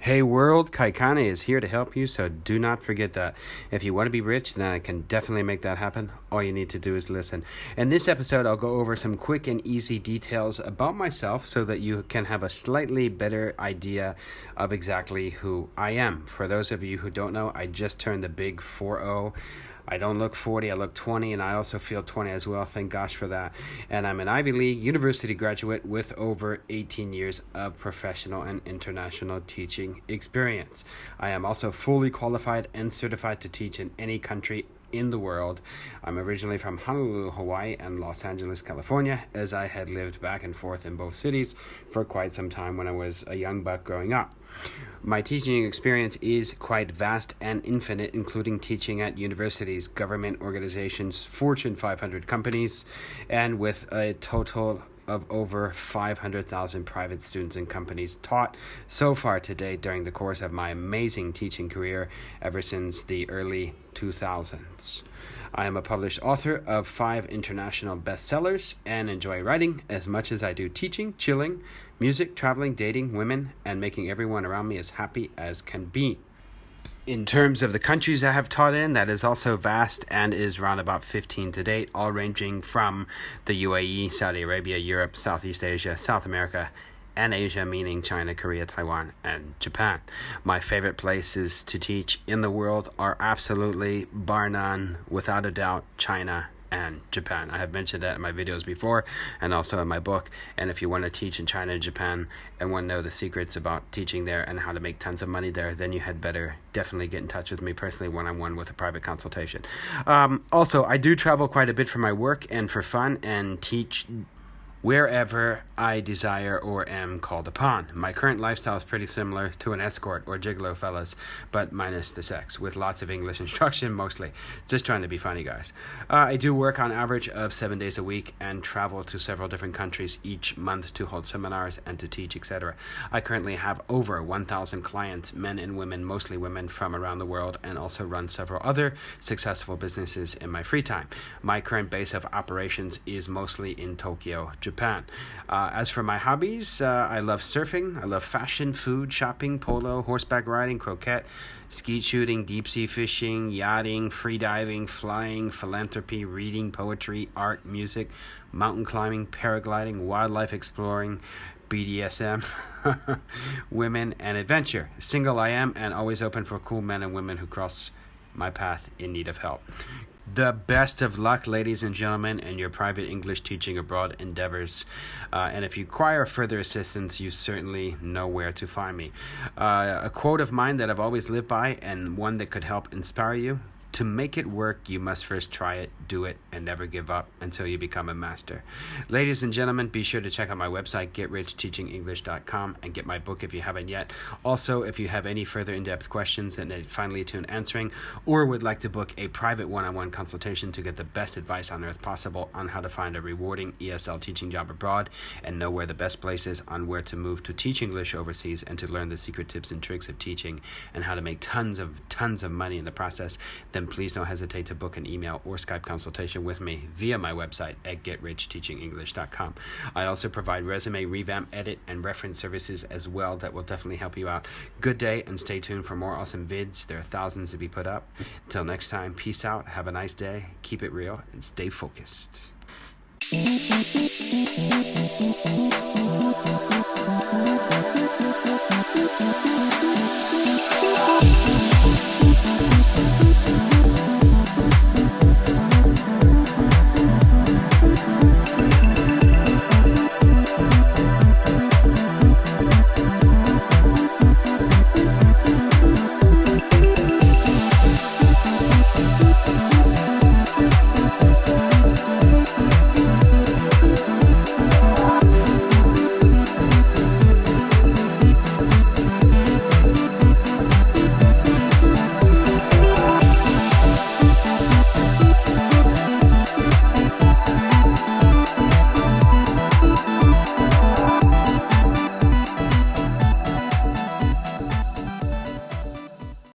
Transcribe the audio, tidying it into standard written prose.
Hey world, Kaikane is here to help you, so do not forget that. If you want to be rich, then I can definitely make that happen. All you need to do is listen. In this episode, I'll go over some quick and easy details about myself so that you can have a slightly better idea of exactly who I am. For those of you who don't know, I just turned the big 4-0. I don't look 40, I look 20, and I also feel 20 as well. Thank gosh for that. And I'm an Ivy League university graduate with over 18 years of professional and international teaching experience. I am also fully qualified and certified to teach in any country in the world. I'm originally from Honolulu, Hawaii, and Los Angeles, California, as I had lived back and forth in both cities for quite some time when I was a young buck growing up. My teaching experience is quite vast and infinite, including teaching at universities, government organizations, Fortune 500 companies, and with a total of over 500,000 private students and companies taught so far to date during the course of my amazing teaching career ever since the early 2000s. I am a published author of 5 international bestsellers and enjoy writing as much as I do teaching, chilling, music, traveling, dating, women, and making everyone around me as happy as can be. In terms of the countries I have taught in, that is also vast and is around about 15 to date, all ranging from the UAE, Saudi Arabia, Europe, Southeast Asia, South America, and Asia, meaning China, Korea, Taiwan, and Japan. My favorite places to teach in the world are absolutely, bar none, without a doubt, China and Japan. I have mentioned that in my videos before and also in my book. And if you want to teach in China and Japan and want to know the secrets about teaching there and how to make tons of money there, then you had better definitely get in touch with me personally one-on-one with a private consultation. Also, I do travel quite a bit for my work and for fun and teach wherever I desire or am called upon. My current lifestyle is pretty similar to an escort or gigolo fellas, but minus the sex, with lots of English instruction mostly. Just trying to be funny, guys. I do work on average of 7 days a week and travel to several different countries each month to hold seminars and to teach, etc. I currently have over 1,000 clients, men and women, mostly women from around the world, and also run several other successful businesses in my free time. My current base of operations is mostly in Tokyo, Japan. As for my hobbies, I love surfing, I love fashion, food, shopping, polo, horseback riding, croquet, skeet shooting, deep sea fishing, yachting, free diving, flying, philanthropy, reading, poetry, art, music, mountain climbing, paragliding, wildlife exploring, BDSM, women, and adventure. Single I am, and always open for cool men and women who cross my path in need of help. The best of luck, ladies and gentlemen, in your private English teaching abroad endeavors. And if you require further assistance, you certainly know where to find me. A quote of mine that I've always lived by, and one that could help inspire you: to make it work, you must first try it, do it, and never give up until you become a master. Ladies and gentlemen, be sure to check out my website, GetRichTeachingEnglish.com, and get my book if you haven't yet. Also, if you have any further in-depth questions that need finally to an answering, or would like to book a private one-on-one consultation to get the best advice on earth possible on how to find a rewarding ESL teaching job abroad and know where the best place is on where to move to teach English overseas and to learn the secret tips and tricks of teaching and how to make tons of money in the process, then please don't hesitate to book an email or Skype consultation with me via my website at GetRichTeachingEnglish.com. I also provide resume revamp, edit, and reference services as well that will definitely help you out. Good day, and stay tuned for more awesome vids. There are thousands to be put up. Until next time, peace out, have a nice day, keep it real, and stay focused.